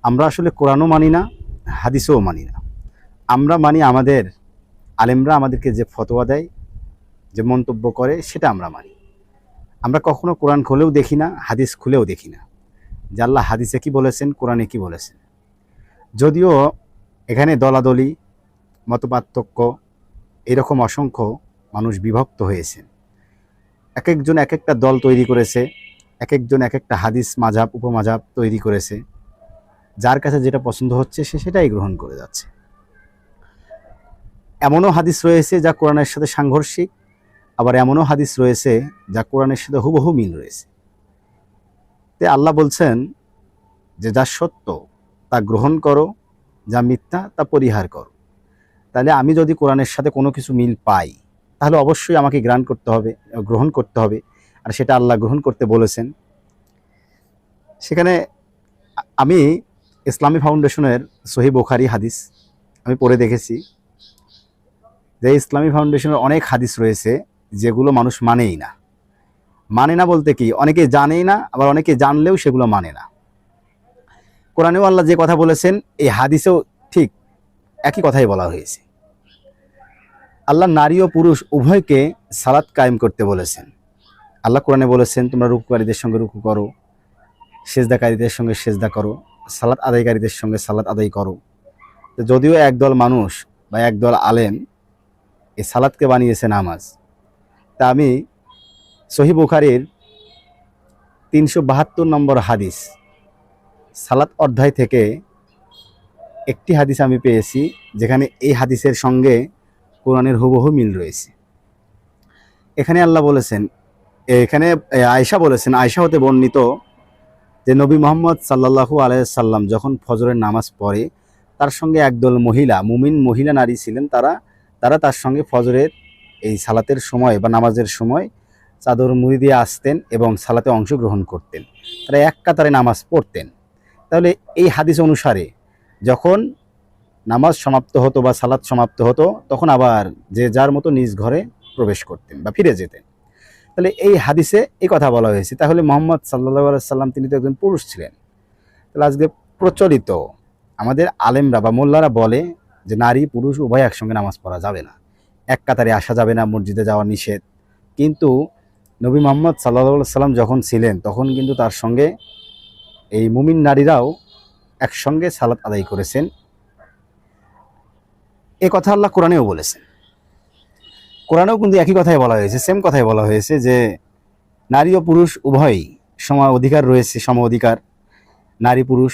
আমরা আসলে কোরআনও মানি না, হাদিসও মানি না। আমরা মানি আমাদের আলেমরা আমাদেরকে যে ফতোয়া দেয়, যে মন্তব্য করে, সেটা আমরা মানি। আমরা কখনো কোরআন খুলেও দেখি না, হাদিস খুলেও দেখি না যে আল্লাহ হাদিসে কি বলেছেন, কোরআনে কি বলেছেন। যদিও এখানে দলাদলি, মতপার্থক্য, এরকম অসংখ্য মানুষ বিভক্ত হয়েছে। এক একজন এক একটা দল তৈরি করেছে, এক একজন এক একটা হাদিস মাযহাব উপমাযহাব তৈরি করেছে। যার কাছে যেটা পছন্দ হচ্ছে সে সেটাই গ্রহণ করে যাচ্ছে। এমনও হাদিস রয়েছে যা কোরআনের সাথে সাংঘর্ষিক, আবার এমনও হাদিস রয়েছে যা কোরআনের সাথে হুবহু মিল রয়েছে। তাই আল্লাহ বলছেন যে যা সত্য তা গ্রহণ করো, যা মিথ্যা তা পরিহার করো। তাহলে আমি যদি কোরআনের সাথে কোনো কিছু মিল পাই, তাহলে অবশ্যই আমাকে গ্রহণ করতে হবে, আর সেটা আল্লাহ গ্রহণ করতে বলেছেন। সেখানে আমি ইসলামী ফাউন্ডেশনের সহিহ বুখারী হাদিস আমি পড়ে দেখেছি যে ইসলামী ফাউন্ডেশনের অনেক হাদিস রয়েছে যেগুলো মানুষ মানেই না। মানে না বলতে কি, অনেকে জানেই না, আবার অনেকে জানলেও সেগুলো মানে না। কোরআনেও আল্লাহ যে কথা বলেছেন এই হাদিসেও ঠিক একই কথাই বলা হয়েছে। আল্লাহ নারী ও পুরুষ উভয়কে সালাত কায়েম করতে বলেছেন। আল্লাহ কোরআনে বলেছেন তোমরা রুকুকারীদের সঙ্গে রুকু করো, সেজদাকারীদের সঙ্গে সেজদা করো, সালাত আদায়কারীদের সঙ্গে সালাত আদায় করো। তো যদিও একদল মানুষ বা একদল আলেম এই সালাতকে বানিয়েছে নামাজ, তা আমি সহিহ বুখারীর 372 নম্বর হাদিস সালাত অধ্যায় থেকে একটি হাদিস আমি পেয়েছি যেখানে এই হাদিসের সঙ্গে কোরআনের হুবহু মিল রয়েছে। এখানে আল্লাহ বলেছেন, এখানে আয়েশা বলেছেন, আয়েশা হতে বর্ণিত যে নবী মুহাম্মদ সাল্লাল্লাহু আলাইহি সাল্লাম যখন ফজরের নামাজ পড়ে, তার সঙ্গে একদল মহিলা, মুমিন মহিলা নারী ছিলেন, তারা তার সঙ্গে ফজরের এই সালাতের সময় বা নামাজের সময় চাদর মুড়ি দিয়ে আসতেন এবং সালাতে অংশগ্রহণ করতেন। তারা এক কাতারে নামাজ পড়তেন। তাহলে এই হাদিস অনুসারে যখন নামাজ সমাপ্ত হতো বা সালাত সমাপ্ত হতো, তখন আবার যে যার মতো নিজ ঘরে প্রবেশ করতেন বা ফিরে যেতেন। তাহলে এই হাদিসে এই কথা বলা হয়েছে। তাহলে মুহাম্মদ সাল্লাল্লাহু আলাইহি সাল্লাম তিনি তো একজন পুরুষ ছিলেন। তাহলে আজকে প্রচলিত আমাদের আলেমরা বা মোল্লারা বলে যে নারী পুরুষ উভয় একসঙ্গে নামাজ পড়া যাবে না, এক কাতারে আসা যাবে না, মসজিদে যাওয়া নিষেধ। কিন্তু নবী মুহাম্মদ সাল্লাল্লাহু আলাইহি সাল্লাম যখন ছিলেন তখন কিন্তু তার সঙ্গে এই মুমিন নারীরাও একসঙ্গে সালাত আদায় করেছেন। এ কথা আল্লাহ কোরআনেও বলেছেন। কোরআনেও কিন্তু একই কথাই বলা হয়েছে, সেম কথাই বলা হয়েছে যে নারী ও পুরুষ উভয়ই সম অধিকার রয়েছে, সম অধিকার নারী পুরুষ